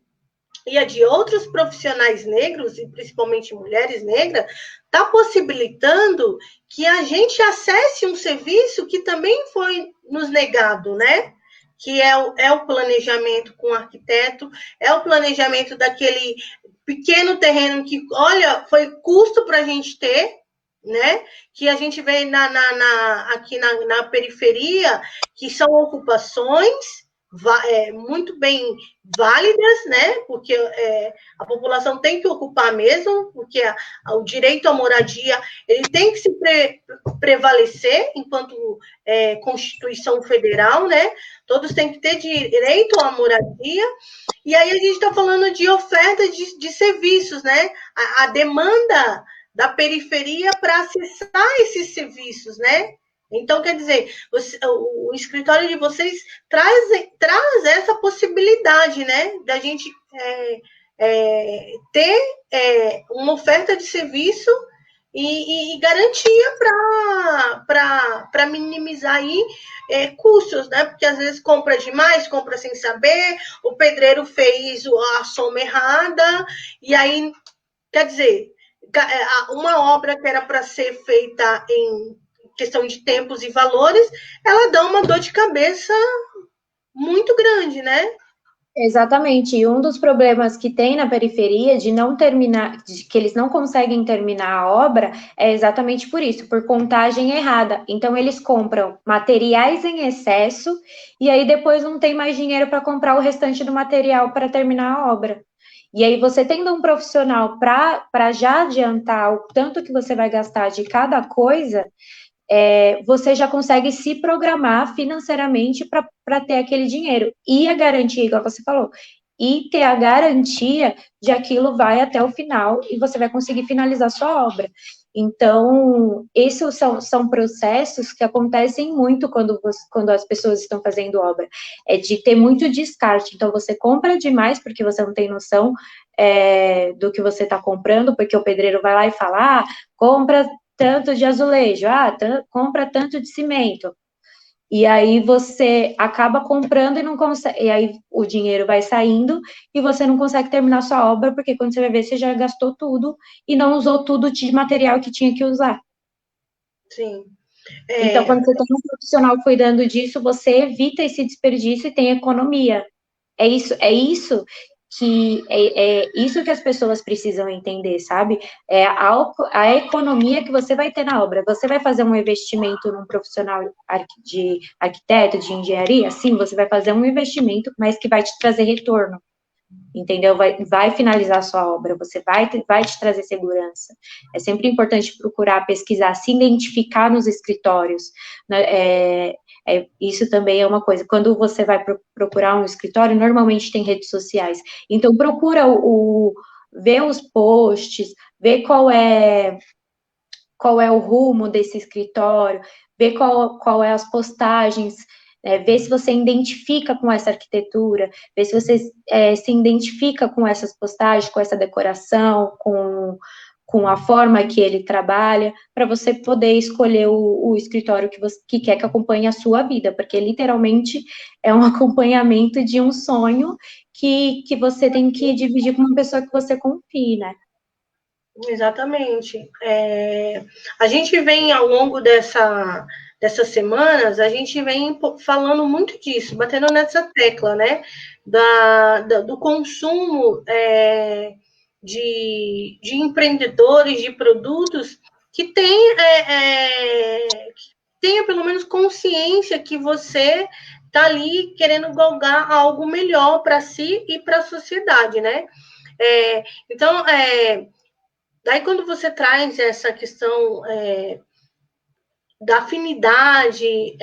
e a de outros profissionais negros, e principalmente mulheres negras, está possibilitando que a gente acesse um serviço que também foi nos negado, né? Que é o planejamento com o arquiteto, é o planejamento daquele pequeno terreno que, olha, foi custo para a gente ter, né? Que a gente vê aqui na periferia, que são ocupações, muito bem válidas, né? Porque a população tem que ocupar mesmo, porque o direito à moradia ele tem que se prevalecer enquanto Constituição Federal, né? Todos têm que ter direito à moradia. E aí a gente está falando de oferta de serviços, né? A demanda da periferia para acessar esses serviços, né? Então, quer dizer, o escritório de vocês traz essa possibilidade, né? Da gente ter uma oferta de serviço e garantia para minimizar aí custos, né? Porque às vezes compra demais, compra sem saber, o pedreiro fez a soma errada, e aí, quer dizer, uma obra que era para ser feita em questão de tempos e valores, ela dá uma dor de cabeça muito grande, né? Exatamente, e um dos problemas que tem na periferia de não terminar, de que eles não conseguem terminar a obra, é exatamente por isso, por contagem errada. Então eles compram materiais em excesso e aí depois não tem mais dinheiro para comprar o restante do material para terminar a obra. E aí você tendo um profissional para já adiantar o tanto que você vai gastar de cada coisa, você já consegue se programar financeiramente para ter aquele dinheiro. E a garantia, igual você falou, e ter a garantia de aquilo vai até o final e você vai conseguir finalizar sua obra. Então, esses são processos que acontecem muito quando as pessoas estão fazendo obra. É de ter muito descarte. Então, você compra demais porque você não tem noção do que você está comprando, porque o pedreiro vai lá e fala, compra tanto de azulejo, compra tanto de cimento. E aí você acaba comprando e não consegue, e aí o dinheiro vai saindo e você não consegue terminar sua obra, porque quando você vai ver, você já gastou tudo e não usou tudo de material que tinha que usar. Sim. Então, quando você tem um profissional cuidando disso, você evita esse desperdício e tem economia. É isso que as pessoas precisam entender, sabe? É a economia que você vai ter na obra. Você vai fazer um investimento num profissional de arquiteto, de engenharia? Sim, você vai fazer um investimento, mas que vai te trazer retorno, entendeu? Vai finalizar a sua obra, você vai te trazer segurança. É sempre importante procurar pesquisar, se identificar nos escritórios, né? Isso também é uma coisa. Quando você vai procurar um escritório, normalmente tem redes sociais. Então, procura ver os posts, ver qual é o rumo desse escritório, ver qual é as postagens, ver se você identifica com essa arquitetura, ver se você se identifica com essas postagens, com essa decoração, com a forma que ele trabalha, para você poder escolher o escritório que quer que acompanhe a sua vida, porque literalmente é um acompanhamento de um sonho que você tem que dividir com uma pessoa que você confie, né? Exatamente. A gente vem, ao longo dessas semanas, a gente vem falando muito disso, batendo nessa tecla, né? Do consumo de empreendedores, de produtos que tenha pelo menos consciência que você está ali querendo galgar algo melhor para si e para a sociedade, né? Então, daí quando você traz essa questão da afinidade,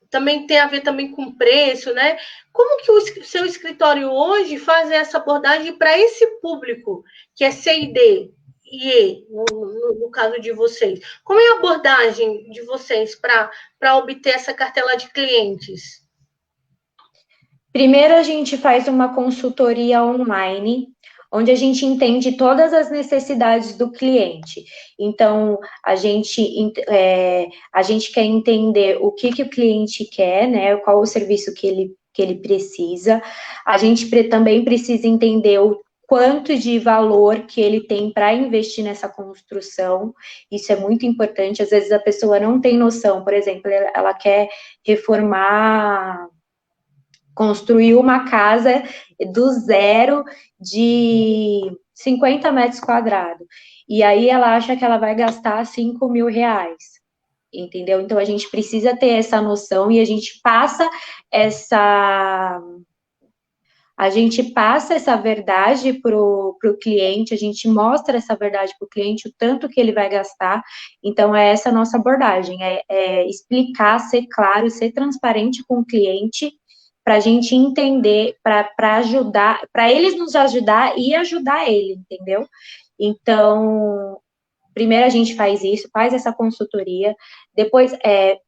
também tem a ver também com preço, né? Como que o seu escritório hoje faz essa abordagem para esse público, que é C&D e E, no caso de vocês? Como é a abordagem de vocês para obter essa cartela de clientes? Primeiro, a gente faz uma consultoria online, onde a gente entende todas as necessidades do cliente. Então, a gente quer entender o que o cliente quer, né? Qual o serviço que ele precisa. A gente também precisa entender o quanto de valor que ele tem para investir nessa construção. Isso é muito importante. Às vezes a pessoa não tem noção. Por exemplo, ela quer construir uma casa do zero de 50 metros quadrados. E aí ela acha que ela vai gastar 5 mil reais. entendeu? Então, a gente precisa ter essa noção e a gente passa essa verdade para o cliente, a gente mostra essa verdade para o cliente, o tanto que ele vai gastar. Então, é essa a nossa abordagem, é explicar, ser claro, ser transparente com o cliente, para a gente entender, para ajudar, para eles nos ajudar e ajudar ele, entendeu? Então, primeiro a gente faz isso, faz essa consultoria, depois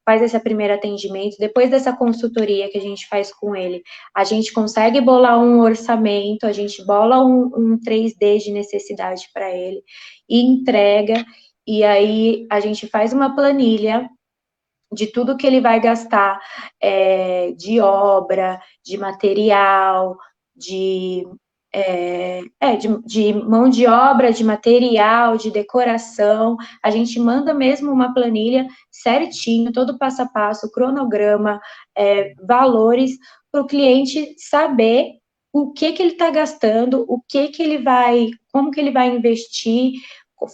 faz esse primeiro atendimento, depois dessa consultoria que a gente faz com ele, a gente consegue bolar um orçamento, a gente bola um 3D de necessidade para ele e entrega, e aí a gente faz uma planilha de tudo que ele vai gastar, de obra, de material, de mão de obra, de material, de decoração. A gente manda mesmo uma planilha certinho, todo passo a passo, cronograma, valores, para o cliente saber o que ele está gastando, o que ele vai, como que ele vai investir,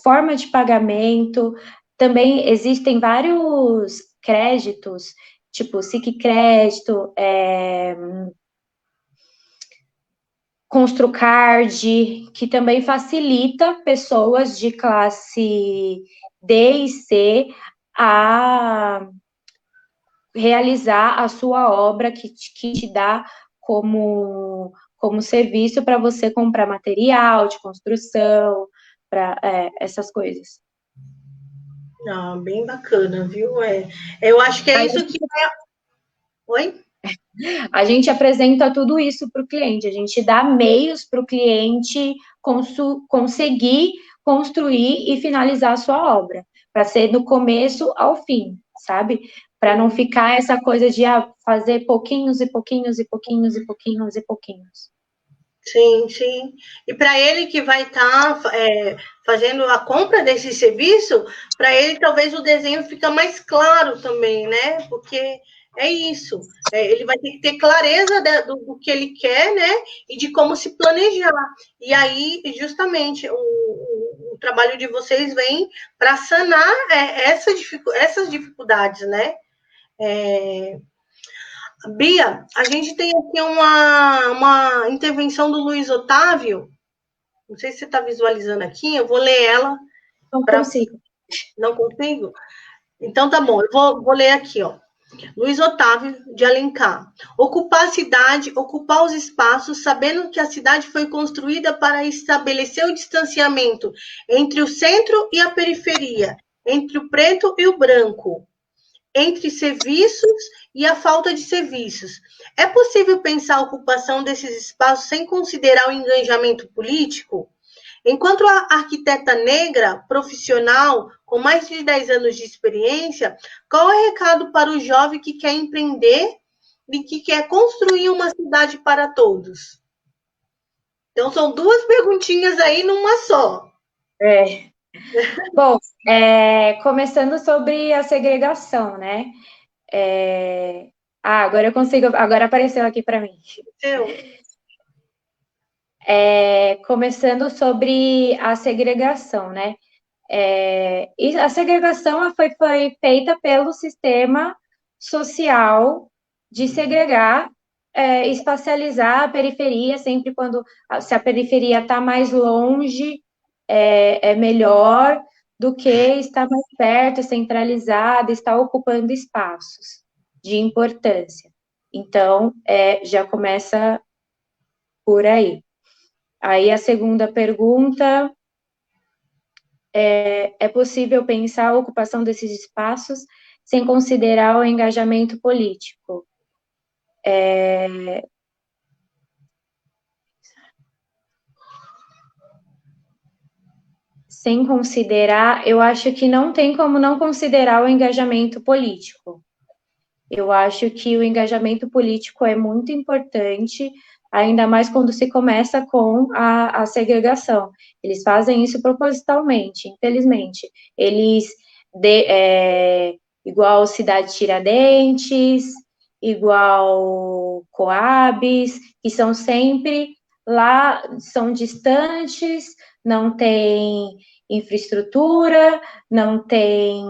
forma de pagamento. Também existem vários créditos, tipo Sicredi, Construcard, que também facilita pessoas de classe D e C a realizar a sua obra, que te dá como serviço para você comprar material de construção, para essas coisas. Ah, bem bacana, viu? Eu acho que é isso que é... Oi? A gente apresenta tudo isso para o cliente, a gente dá meios para o cliente conseguir construir e finalizar a sua obra, para ser do começo ao fim, sabe? Para não ficar essa coisa de fazer pouquinhos e pouquinhos e pouquinhos e pouquinhos e pouquinhos. Sim, sim. E para ele que vai estar fazendo a compra desse serviço, para ele talvez o desenho fica mais claro também, né? Porque é isso. Ele vai ter que ter clareza do que ele quer, né? E de como se planejar. E aí, justamente, o trabalho de vocês vem para sanar essas dificuldades, né? Bia, a gente tem aqui uma intervenção do Luiz Otávio. Não sei se você está visualizando aqui, eu vou ler ela. Não consigo. Não consigo? Então tá bom, eu vou ler aqui, ó. Luiz Otávio de Alencar. Ocupar a cidade, ocupar os espaços, sabendo que a cidade foi construída para estabelecer o distanciamento entre o centro e a periferia, entre o preto e o branco, entre serviços e a falta de serviços. É possível pensar a ocupação desses espaços sem considerar o engajamento político? Enquanto a arquiteta negra, profissional, com mais de 10 anos de experiência, qual é o recado para o jovem que quer empreender e que quer construir uma cidade para todos? Então, são duas perguntinhas aí numa só. Bom, começando sobre a segregação, né? Agora eu consigo, agora apareceu aqui para mim. Começando sobre a segregação, né? E a segregação foi feita pelo sistema social de segregar, espacializar a periferia, sempre se a periferia está mais longe, é melhor do que estar mais perto, centralizada, estar ocupando espaços de importância. Então, já começa por aí. Aí a segunda pergunta é possível pensar a ocupação desses espaços sem considerar o engajamento político? Sem considerar, eu acho que não tem como não considerar o engajamento político. Eu acho que o engajamento político é muito importante, ainda mais quando se começa com a segregação. Eles fazem isso propositalmente, infelizmente. Eles, igual Cidade Tiradentes, igual Coabs, que são sempre lá, são distantes, não tem infraestrutura, não tem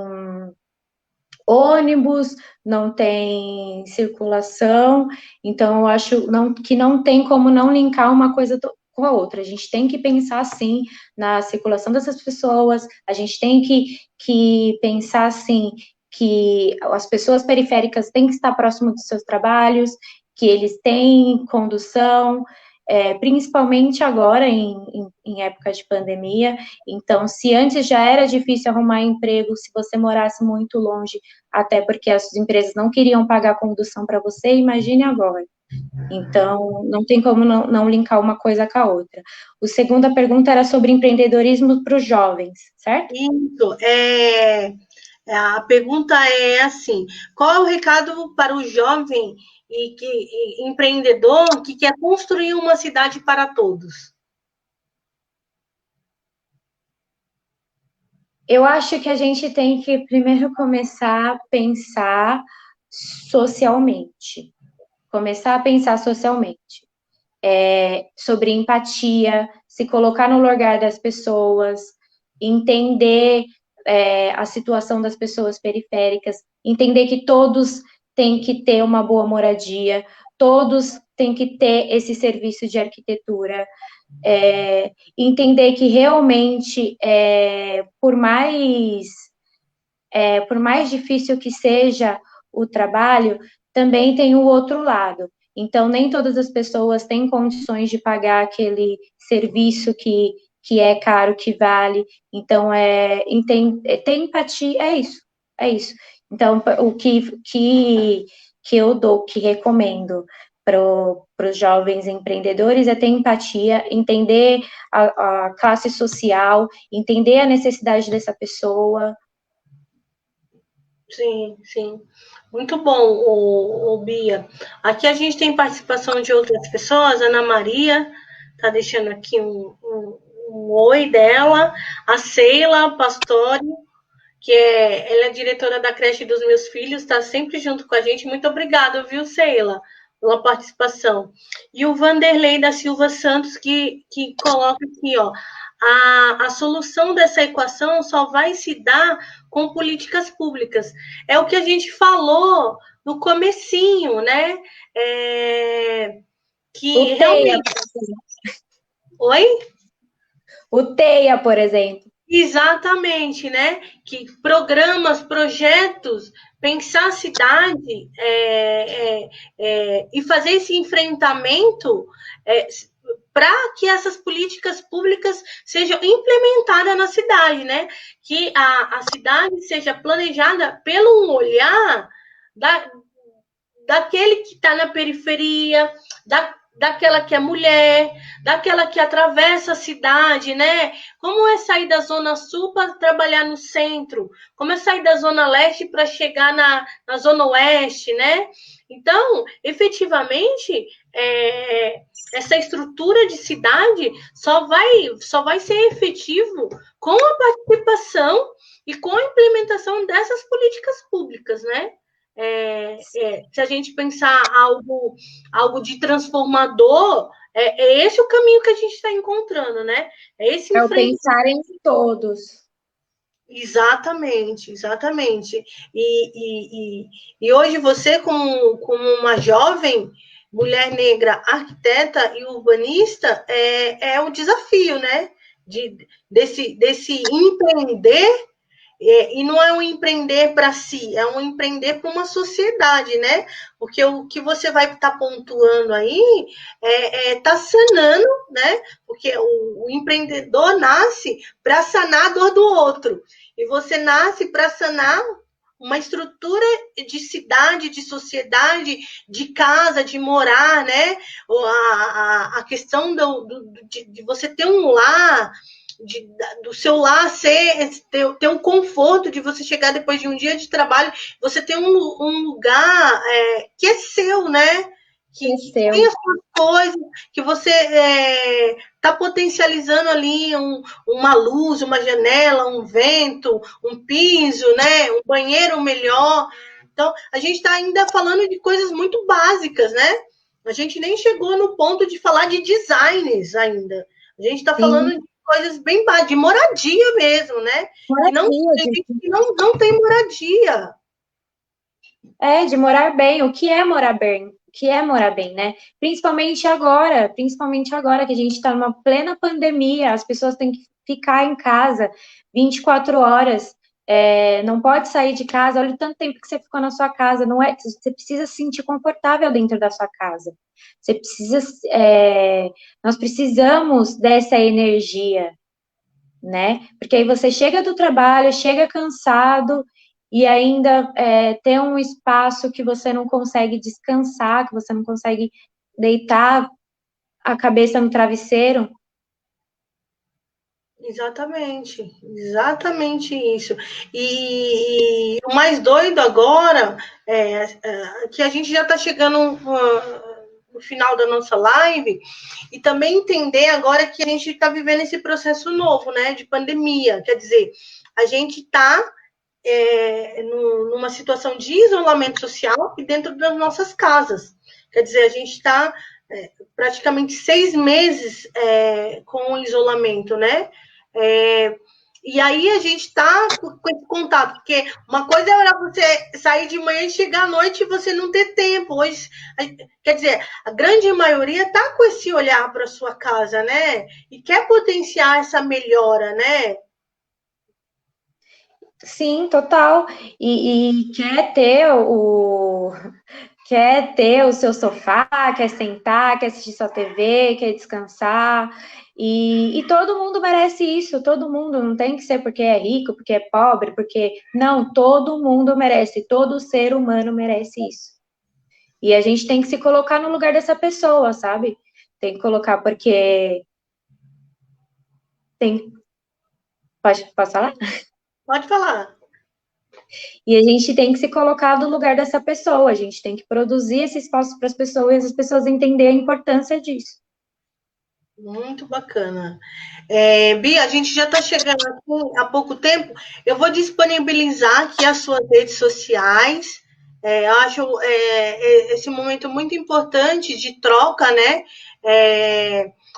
ônibus, não tem circulação, então eu acho que não tem como não linkar uma coisa com a outra. A gente tem que pensar, sim, na circulação dessas pessoas, a gente tem que pensar, sim, que as pessoas periféricas têm que estar próximo dos seus trabalhos, que eles têm condução, principalmente agora em época de pandemia. Então, se antes já era difícil arrumar emprego, se você morasse muito longe, até porque as empresas não queriam pagar condução para você, imagine agora. Então, não tem como não linkar uma coisa com a outra. A segunda pergunta era sobre empreendedorismo para os jovens, certo? Isso, a pergunta é assim: qual é o recado para o jovem empreendedor que quer construir uma cidade para todos? Eu acho que a gente tem que primeiro começar a pensar socialmente. Começar a pensar socialmente. Sobre empatia, se colocar no lugar das pessoas, entender a situação das pessoas periféricas, entender que todos têm que ter uma boa moradia, todos têm que ter esse serviço de arquitetura, entender que realmente, por mais difícil que seja o trabalho, também tem o outro lado. Então, nem todas as pessoas têm condições de pagar aquele serviço que é caro, que vale. Então, ter empatia, é isso. Então, o que eu dou, que recomendo para os jovens empreendedores é ter empatia, entender a classe social, entender a necessidade dessa pessoa. Sim, sim. Muito bom, Bia. Aqui a gente tem participação de outras pessoas. Ana Maria está deixando aqui um oi dela. A Sheila Pastore, ela é diretora da creche dos meus filhos, está sempre junto com a gente. Muito obrigada, viu, Sheila, pela participação. E o Vanderlei da Silva Santos, que coloca aqui, ó, a solução dessa equação só vai se dar com políticas públicas. É o que a gente falou no comecinho, né? Que realmente... Oi? O TEIA, por exemplo. Exatamente, né? Que programas, projetos, pensar a cidade e fazer esse enfrentamento para que essas políticas públicas sejam implementadas na cidade, né? Que a cidade seja planejada pelo olhar daquele que está na periferia, daquela que é mulher, daquela que atravessa a cidade, né? Como é sair da Zona Sul para trabalhar no centro? Como é sair da Zona Leste para chegar na Zona Oeste, né? Então, efetivamente, essa estrutura de cidade só vai ser efetivo com a participação e com a implementação dessas políticas públicas, né? Se a gente pensar algo de transformador, esse o caminho que a gente está encontrando, né? O pensar em todos. Exatamente, exatamente. E hoje você, como uma jovem mulher negra, arquiteta e urbanista, é o desafio, né? Desse empreender. E não é um empreender para si, é um empreender para uma sociedade, né? Porque o que você vai estar pontuando aí tá sanando, né? Porque o empreendedor nasce para sanar a dor do outro. E você nasce para sanar uma estrutura de cidade, de sociedade, de casa, de morar, né? A questão de você ter um lar, do seu lar ter um conforto de você chegar depois de um dia de trabalho, você ter um lugar que é seu, né? Que tem as suas coisas, que você está potencializando ali uma luz, uma janela, um vento, um piso, né? Um banheiro melhor. Então, a gente está ainda falando de coisas muito básicas, né? A gente nem chegou no ponto de falar de designs ainda. A gente está falando de coisas bem básicas, de moradia mesmo, né? Moradia, tem gente que não tem moradia. de morar bem. O que é morar bem? O que é morar bem, né? Principalmente agora que a gente está numa plena pandemia, as pessoas têm que ficar em casa 24 horas, não pode sair de casa. Olha o tanto tempo que você ficou na sua casa, não é? Você precisa se sentir confortável dentro da sua casa. Você precisa, nós precisamos dessa energia, né? Porque aí você chega do trabalho, chega cansado e ainda tem um espaço que você não consegue descansar, que você não consegue deitar a cabeça no travesseiro. Exatamente isso. E o mais doido agora que a gente já está chegando no final da nossa live, e também entender agora que a gente está vivendo esse processo novo, né, de pandemia. Quer dizer, a gente está numa situação de isolamento social e dentro das nossas casas. Quer dizer, a gente está praticamente 6 meses com o isolamento, né? E aí a gente está com esse contato, porque uma coisa é você sair de manhã e chegar à noite e você não ter tempo. Hoje, quer dizer, a grande maioria está com esse olhar para a sua casa, né? E quer potenciar essa melhora, né? Sim, total. E quer ter o seu sofá, quer sentar, quer assistir sua TV, quer descansar. E todo mundo merece isso, todo mundo. Não tem que ser porque é rico, porque é pobre, porque. Não, todo mundo merece, todo ser humano merece isso. E a gente tem que se colocar no lugar dessa pessoa, sabe? Tem que colocar porque. Posso falar? Pode falar. E a gente tem que se colocar no lugar dessa pessoa, a gente tem que produzir esse espaço para as pessoas e as pessoas entenderem a importância disso. Muito bacana. Bia, a gente já está chegando aqui há pouco tempo. Eu vou disponibilizar aqui as suas redes sociais. Eu acho esse momento muito importante de troca, né?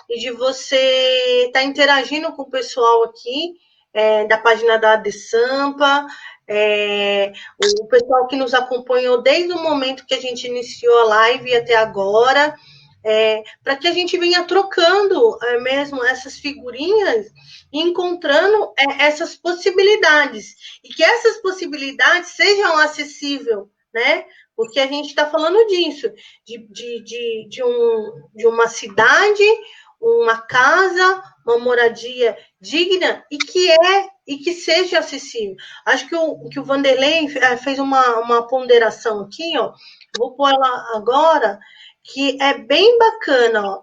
E de você estar interagindo com o pessoal aqui da página da AD Sampa, o pessoal que nos acompanhou desde o momento que a gente iniciou a live até agora. Para que a gente venha trocando mesmo essas figurinhas e encontrando essas possibilidades. E que essas possibilidades sejam acessíveis, né? Porque a gente está falando disso, de uma cidade, uma casa, uma moradia digna e que seja acessível. Acho que o Vanderlei fez uma ponderação aqui, ó. Vou pôr ela agora, que é bem bacana, ó.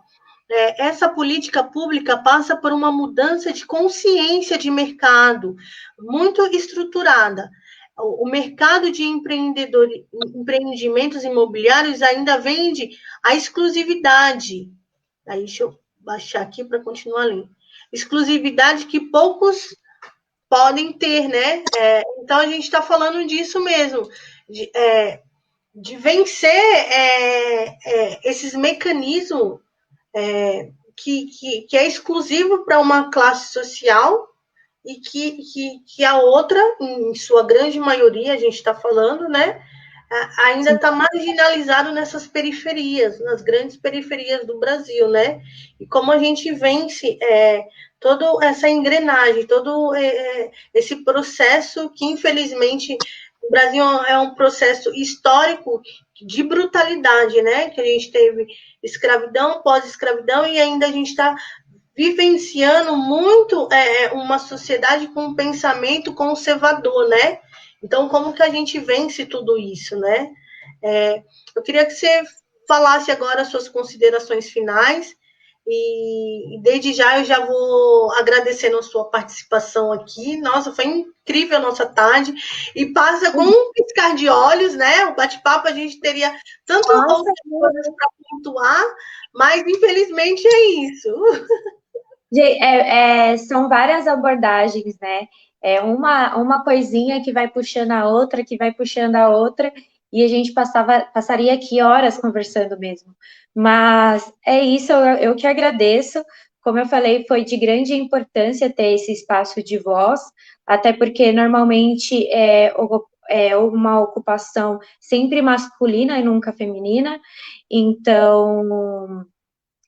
Essa política pública passa por uma mudança de consciência de mercado muito estruturada. O mercado de empreendimentos imobiliários ainda vende a exclusividade. Aí, deixa eu baixar aqui para continuar lendo. Exclusividade que poucos podem ter, né? Então, a gente está falando disso mesmo, de vencer esses mecanismos que é exclusivo para uma classe social e que a outra, em sua grande maioria, a gente está falando, né, ainda está marginalizado nessas periferias, nas grandes periferias do Brasil, né? E como a gente vence toda essa engrenagem, todo esse processo que, infelizmente, o Brasil é um processo histórico de brutalidade, né? Que a gente teve escravidão, pós-escravidão, e ainda a gente está vivenciando muito uma sociedade com um pensamento conservador, né? Então, como que a gente vence tudo isso, né? Eu queria que você falasse agora as suas considerações finais, e desde já eu já vou agradecendo a sua participação aqui. Nossa, foi incrível a nossa tarde. E passa com um piscar de olhos, né? O bate-papo, a gente teria tanto outras coisas para pontuar, mas infelizmente é isso. São várias abordagens, né? Uma coisinha que vai puxando a outra, que vai puxando a outra, e a gente passaria aqui horas conversando mesmo. Mas é isso, eu que agradeço. Como eu falei, foi de grande importância ter esse espaço de voz, até porque normalmente uma ocupação sempre masculina e nunca feminina, então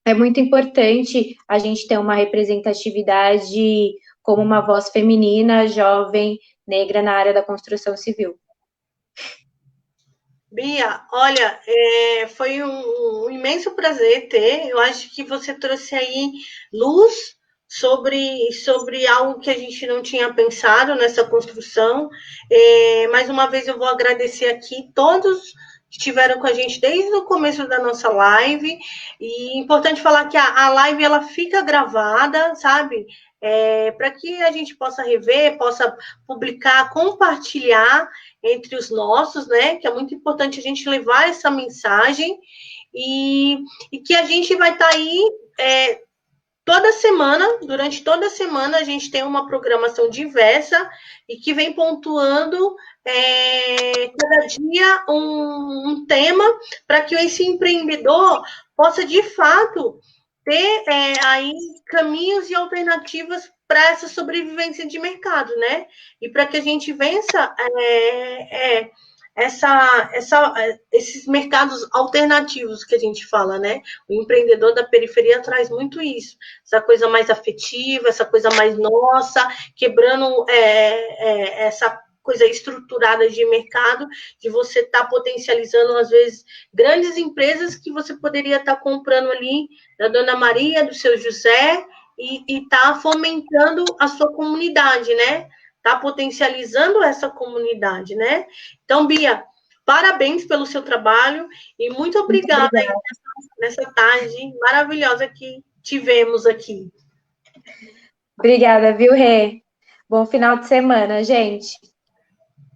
é muito importante a gente ter uma representatividade como uma voz feminina, jovem, negra na área da construção civil. Bia, olha, foi um imenso prazer ter. Eu acho que você trouxe aí luz sobre algo que a gente não tinha pensado nessa construção. Mais uma vez eu vou agradecer aqui todos que estiveram com a gente desde o começo da nossa live. E é importante falar que a live ela fica gravada, sabe? Para que a gente possa rever, possa publicar, compartilhar entre os nossos, né? Que é muito importante a gente levar essa mensagem e que a gente vai estar aí toda semana, durante toda a semana, a gente tem uma programação diversa e que vem pontuando cada dia um tema para que esse empreendedor possa, de fato, ter aí caminhos e alternativas para essa sobrevivência de mercado, né? E para que a gente vença esses mercados alternativos que a gente fala, né? O empreendedor da periferia traz muito isso, essa coisa mais afetiva, essa coisa mais nossa, quebrando essa coisa estruturada de mercado, de você estar potencializando, às vezes, grandes empresas que você poderia estar comprando ali da Dona Maria, do seu José, e estar fomentando a sua comunidade, né? Tá potencializando essa comunidade, né? Então, Bia, parabéns pelo seu trabalho e muito obrigada nessa tarde maravilhosa que tivemos aqui. Obrigada, viu, Rê? Bom final de semana, gente.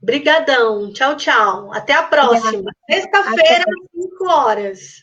Brigadão. Tchau, tchau. Até a próxima. Sexta-feira, às 5 horas.